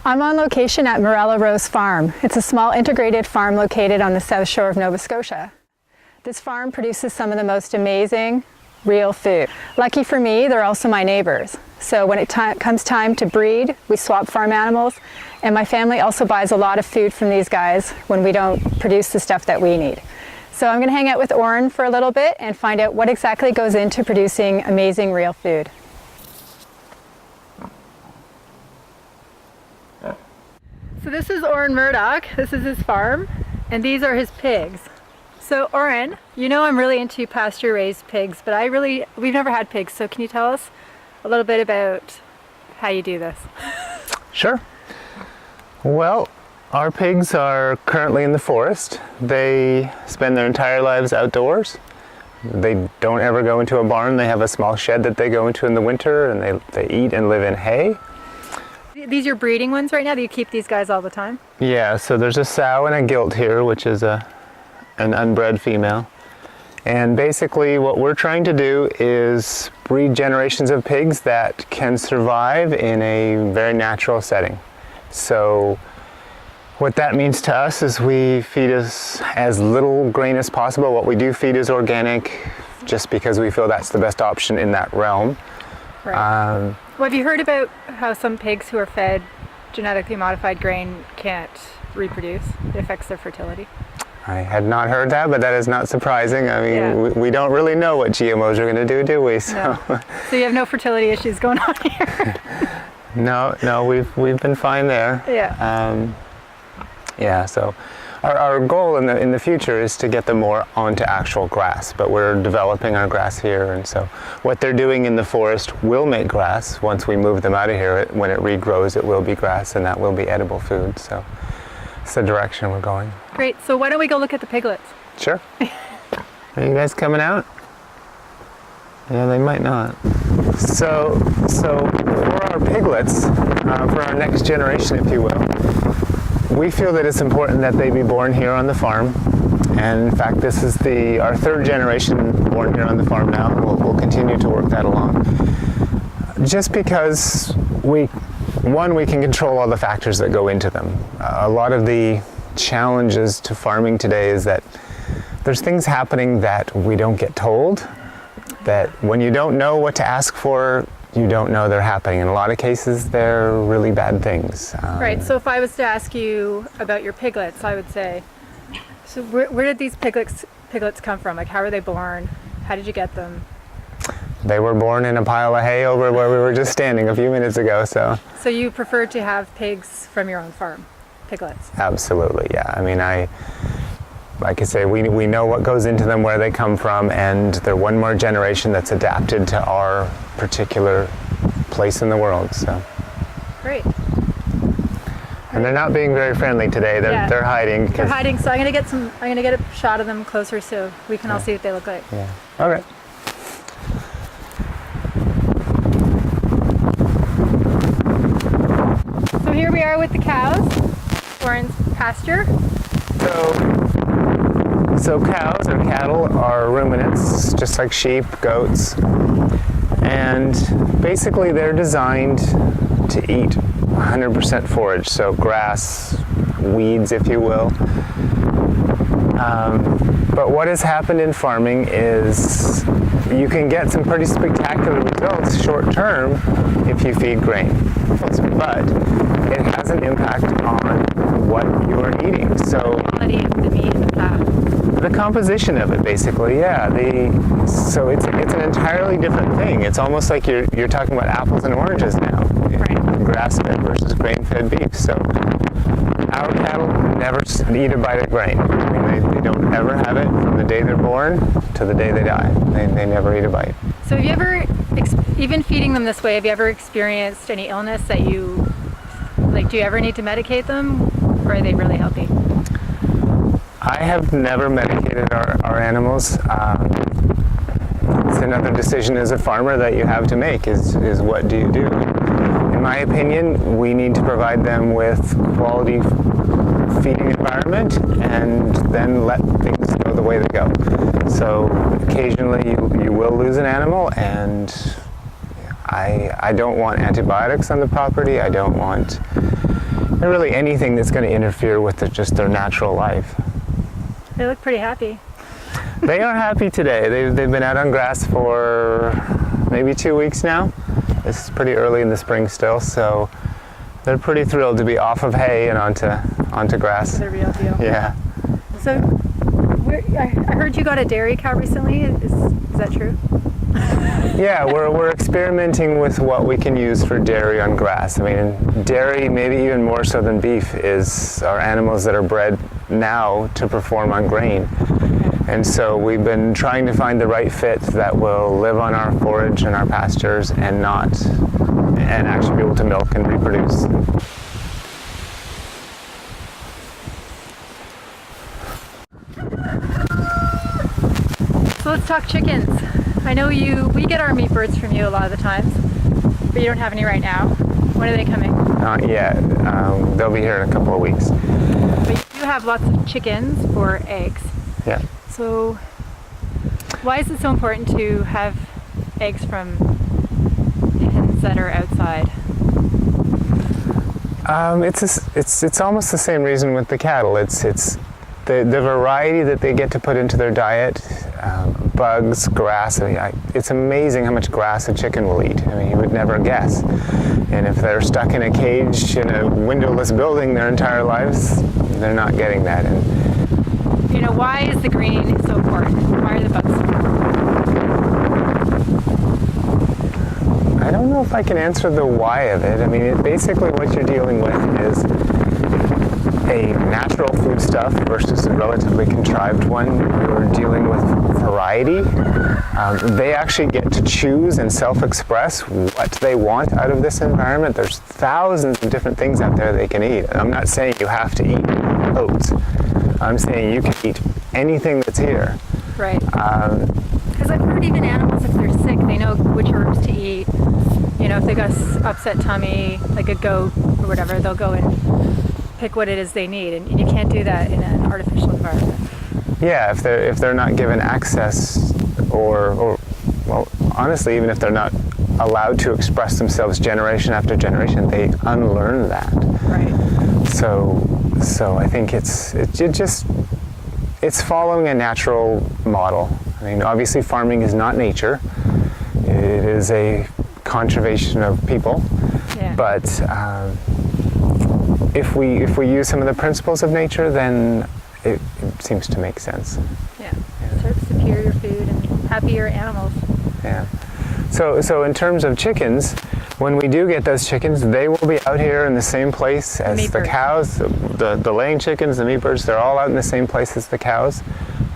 I'm on location at Morella Rose Farm. It's a small integrated farm located on the south shore of Nova Scotia. This farm produces some of the most amazing real food. Lucky for me, they're also my neighbors. So when it comes time to breed, we swap farm animals, and my family also buys a lot of food from these guys when we don't produce the stuff that we need. So I'm going to hang out with Orrin for a little bit and find out what exactly goes into producing amazing real food. So this is Orrin Murdoch. This is his farm, and these are his pigs. So Orrin, you know I'm really into pasture-raised pigs, but we've never had pigs, so can you tell us a little bit about how you do this? Sure. Well, our pigs are currently in the forest. They spend their entire lives outdoors. They don't ever go into a barn. They have a small shed that they go into in the winter, and they eat and live in hay. These are breeding ones right now? Do you keep these guys all the time? Yeah, so there's a sow and a gilt here, which is an unbred female. And basically what we're trying to do is breed generations of pigs that can survive in a very natural setting. So what that means to us is we feed as little grain as possible. What we do feed is organic, just because we feel that's the best option in that realm. Right. Well, have you heard about how some pigs who are fed genetically modified grain can't reproduce? It affects their fertility. I had not heard that, but that is not surprising. I mean, yeah. we don't really know what GMOs are going to do we? So. No. So you have no fertility issues going on here? No, we've been fine there. Yeah. Yeah. So our goal in the future is to get them more onto actual grass, but we're developing our grass here, and so what they're doing in the forest will make grass. Once we move them out of here, when it regrows, it will be grass, and that will be edible food. So it's the direction we're going. Great. So why don't we go look at the piglets? Sure. Are you guys coming out? Yeah, they might not. So for our piglets, for our next generation, if you will, we feel that it's important that they be born here on the farm. And in fact, this is our third generation born here on the farm now, and we'll continue to work that along. Just because we can control all the factors that go into them. A lot of the challenges to farming today is that there's things happening that we don't get told, that when you don't know what to ask for, you don't know they're happening. In a lot of cases, they're really bad things. Right, so if I was to ask you about your piglets, I would say, so where did these piglets come from? Like, how were they born? How did you get them? They were born in a pile of hay over where we were just standing a few minutes ago, so. So you prefer to have pigs from your own farm, piglets? Absolutely, yeah. I mean, like I say, we know what goes into them, where they come from, and they're one more generation that's adapted to our particular place in the world. So. Great. And they're not being very friendly today. They're hiding. They're hiding. So I'm gonna get a shot of them closer so we can all see what they look like. Yeah. Okay. So here we are with the cows. Orrin's pasture. So cows or cattle are ruminants, just like sheep, goats, and basically they're designed to eat 100% forage, so grass, weeds, if you will. But what has happened in farming is you can get some pretty spectacular results short term if you feed grain, but it has an impact on what you're eating. So the quality of the meat and the fat. The composition of it, basically, yeah. So it's an entirely different thing. It's almost like you're talking about apples and oranges now. Right. Grass-fed versus grain-fed beef. So our cattle never eat a bite of grain. I mean, they don't ever have it from the day they're born to the day they die. They never eat a bite. So have you ever, even feeding them this way, have you ever experienced any illness that do you ever need to medicate them, or are they really healthy? I have never medicated our animals. It's another decision as a farmer that you have to make is what do you do? In my opinion, we need to provide them with quality feeding environment and then let things go the way they go. So occasionally you will lose an animal, and I don't want antibiotics on the property. I don't want really anything that's going to interfere with just their natural life. They look pretty happy. They are happy today. They've been out on grass for maybe 2 weeks now. It's pretty early in the spring still, so they're pretty thrilled to be off of hay and onto grass. It's the real deal. Yeah. So, I heard you got a dairy cow recently. Is that true? Yeah, we're experimenting with what we can use for dairy on grass. I mean, dairy, maybe even more so than beef, are animals that are bred now to perform on grain. And so we've been trying to find the right fit that will live on our forage and our pastures and actually be able to milk and reproduce. So let's talk chickens. I know we get our meat birds from you a lot of the times, but you don't have any right now. When are they coming? Not yet. They'll be here in a couple of weeks. But you have lots of chickens for eggs. Yeah. So why is it so important to have eggs from hens that are outside? It's almost the same reason with the cattle. It's the variety that they get to put into their diet, bugs, grass. I mean, it's amazing how much grass a chicken will eat. I mean, you would never guess. And if they're stuck in a cage in a windowless building their entire lives, they're not getting that. And why is the green so important? Why are the bugs so important? I don't know if I can answer the why of it. I mean, basically what you're dealing with is a natural foodstuff versus a relatively contrived one. You're dealing with variety. They actually get to choose and self-express what they want out of this environment. There's thousands of different things out there they can eat. I'm not saying you have to eat oats. I'm saying you can eat anything that's here. Right. Because I've heard even animals, if they're sick, they know which herbs to eat. If they got an upset tummy, like a goat or whatever, they'll go and pick what it is they need, and you can't do that in an artificial environment. Yeah, if they're not given access, or well, honestly, even if they're not allowed to express themselves generation after generation, they unlearn that. Right. So I think it's following a natural model. I mean, obviously, farming is not nature; it is a conservation of people. Yeah. But if we use some of the principles of nature, then it seems to make sense. Yeah. Sort of superior food and happier animals. Yeah. So in terms of chickens, when we do get those chickens, they will be out here in the same place as the cows. The laying chickens, the meat birds, they're all out in the same place as the cows.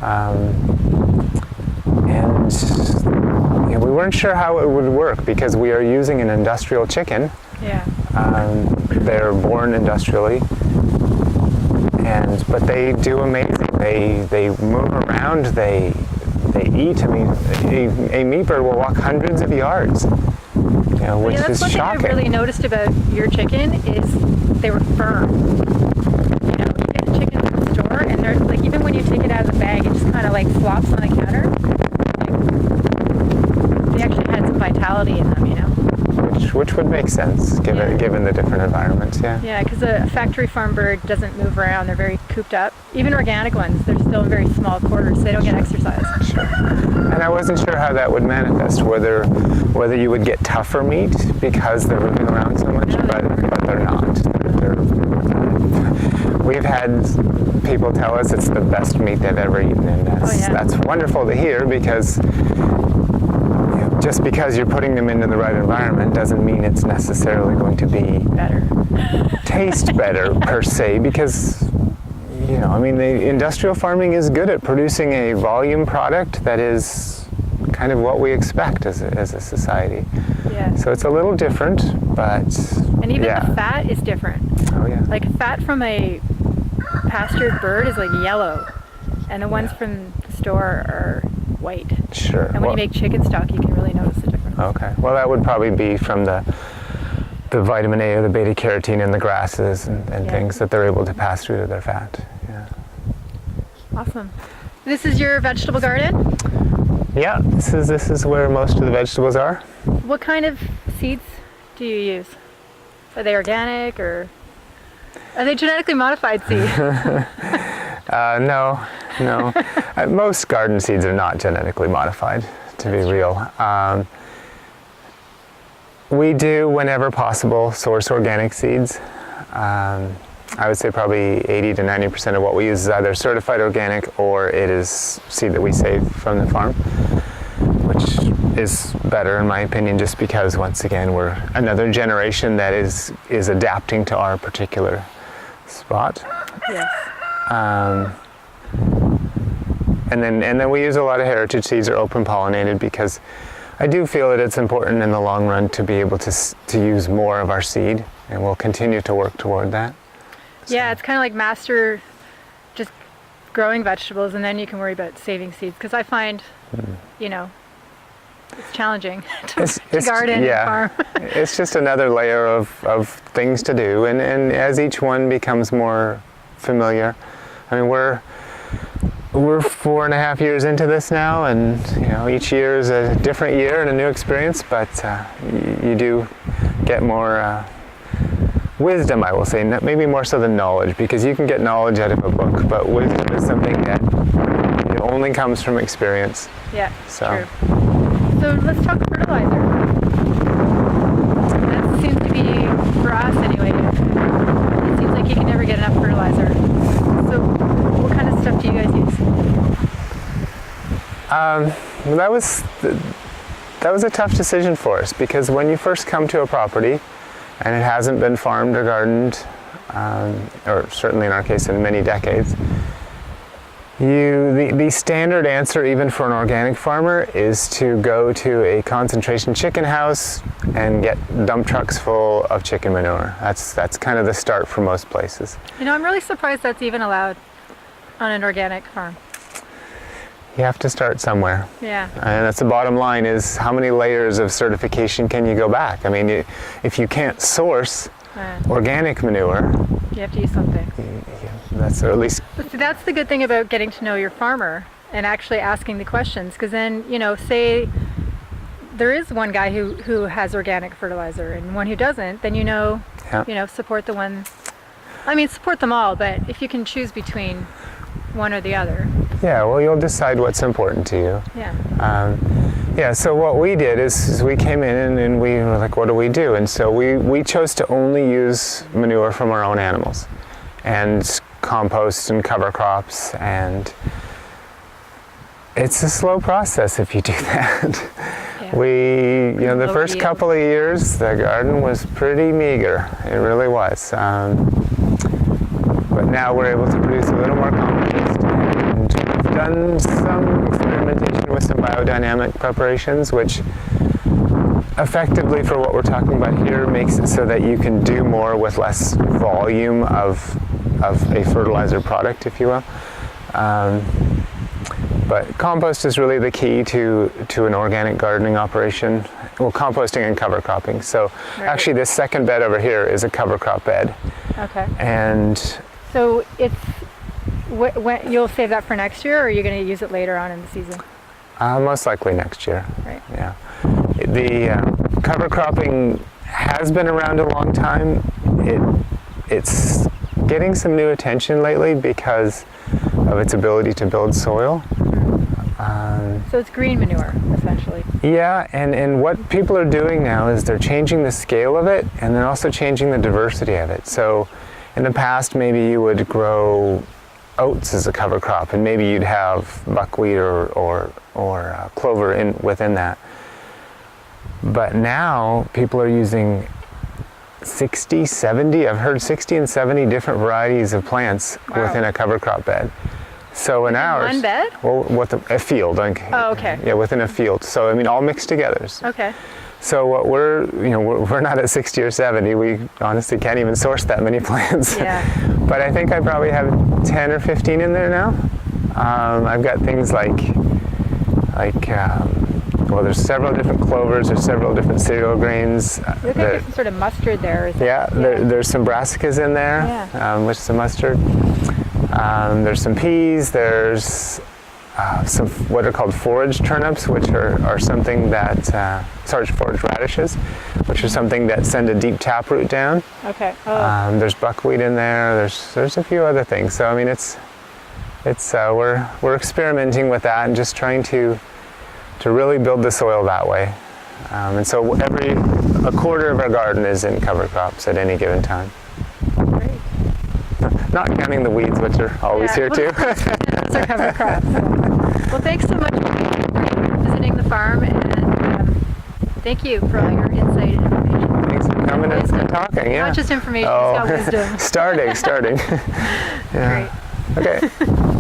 And we weren't sure how it would work because we are using an industrial chicken. Yeah. They're born industrially, but they do amazing. They move around. They eat. I mean, a meat bird will walk hundreds of yards, which is shocking. That's one thing I really noticed about your chicken is they were firm. You get the chicken from the store, and they're like, even when you take it out of the bag, it just kind of like flops on the counter. They actually had some vitality in them, Which would make sense given the different environments, yeah. Yeah, because a factory farm bird doesn't move around. They're very cooped up. Even organic ones, they're still in very small quarters. They don't get exercise. Sure. And I wasn't sure how that would manifest, whether you would get tougher meat because they're moving around so much, but they're not. We've had people tell us it's the best meat they've ever eaten, and that's wonderful to hear because just because you're putting them into the right environment doesn't mean it's necessarily going to be better. Taste better per se, because the industrial farming is good at producing a volume product that is kind of what we expect as a society. Yeah. So it's a little different, but and even the fat is different. Oh yeah. Like fat from a pastured bird is like yellow, and the ones from the store are white. Sure. And when you make chicken stock, you can really notice the difference. Okay. Well, that would probably be from the vitamin A or the beta carotene in the grasses and things that they're able to pass through to their fat. Yeah. Awesome. This is your vegetable garden? Yeah. This is where most of the vegetables are. What kind of seeds do you use? Are they organic or? Are they genetically modified seeds? No. Most garden seeds are not genetically modified, to be real. We do, whenever possible, source organic seeds. I would say probably 80 to 90% of what we use is either certified organic or it is seed that we save from the farm, which is better in my opinion, just because once again we're another generation that is adapting to our particular spot. Yes. And then we use a lot of heritage seeds or open pollinated, because I do feel that it's important in the long run to be able to use more of our seed, and we'll continue to work toward that. Yeah, it's kind of like master just growing vegetables, and then you can worry about saving seeds, because I find, you know, it's challenging to garden and farm. It's just another layer of things to do, and as each one becomes more familiar, I mean, we're 4.5 years into this now, and you know, each year is a different year and a new experience, but you do get more wisdom, I will say, maybe more so than knowledge, because you can get knowledge out of a book, but wisdom is something that it only comes from experience. Yeah, true. So let's talk fertilizer. That seems to be, for us anyway, it seems like you can never get enough fertilizer. So what kind of stuff do you guys use? That was a tough decision for us, because when you first come to a property and it hasn't been farmed or gardened, or certainly in our case in many decades, the standard answer even for an organic farmer is to go to a concentration chicken house and get dump trucks full of chicken manure. That's kind of the start for most places. You know, I'm really surprised that's even allowed on an organic farm. You have to start somewhere. Yeah. And that's the bottom line, is how many layers of certification can you go back? I mean, if you can't source organic manure, you have to use something. That's, or at least. But that's the good thing about getting to know your farmer and actually asking the questions, because then, you know, say there is one guy who has organic fertilizer and one who doesn't, then you know, support the one. I mean, support them all, but if you can choose between one or the other. Yeah, well, you'll decide what's important to you. Yeah. So what we did is we came in and we were like, what do we do? And so we chose to only use manure from our own animals and compost and cover crops, and it's a slow process if you do that. Yeah. The first couple of years, the garden was pretty meager. It really was. But now we're able to produce a little more compost, and we've done some experimentation with some biodynamic preparations, which effectively, for what we're talking about here, makes it so that you can do more with less volume of a fertilizer product, if you will. But compost is really the key to an organic gardening operation. Well, composting and cover cropping. So actually this second bed over here is a cover crop bed. Okay. And so it's, when you'll save that for next year, or are you going to use it later on in the season? Most likely next year. Right. Yeah. The cover cropping has been around a long time. It's getting some new attention lately because of its ability to build soil. So it's green manure, essentially. Yeah, and what people are doing now is they're changing the scale of it, and they're also changing the diversity of it. So in the past, maybe you would grow oats as a cover crop, and maybe you'd have buckwheat or clover within that. But now people are using 60, 70, I've heard 60 and 70 different varieties of plants within a cover crop bed. So in ours, one bed? Well, a field. Oh, okay. Yeah, within a field. So I mean, all mixed together. Okay. So what we're not at 60 or 70. We honestly can't even source that many plants. Yeah. But I think I probably have 10 or 15 in there now. I've got things like well, there's several different clovers, there's several different cereal grains. You look like there's some sort of mustard there. There's some brassicas in there, which is a mustard. There's some peas, there's some what are called forage turnips, which are something that, forage radishes, which are something that send a deep taproot down. Okay. There's buckwheat in there. There's a few other things. So I mean, we're experimenting with that and just trying to really build the soil that way. And so a quarter of our garden is in cover crops at any given time. Great. Not counting the weeds, which are always here too. Those are cover crops. Well, thanks so much for visiting the farm, and thank you for all your insight and information. Thanks for coming and talking. Yeah. Not just information, it's got wisdom. starting. Yeah. Great. Okay.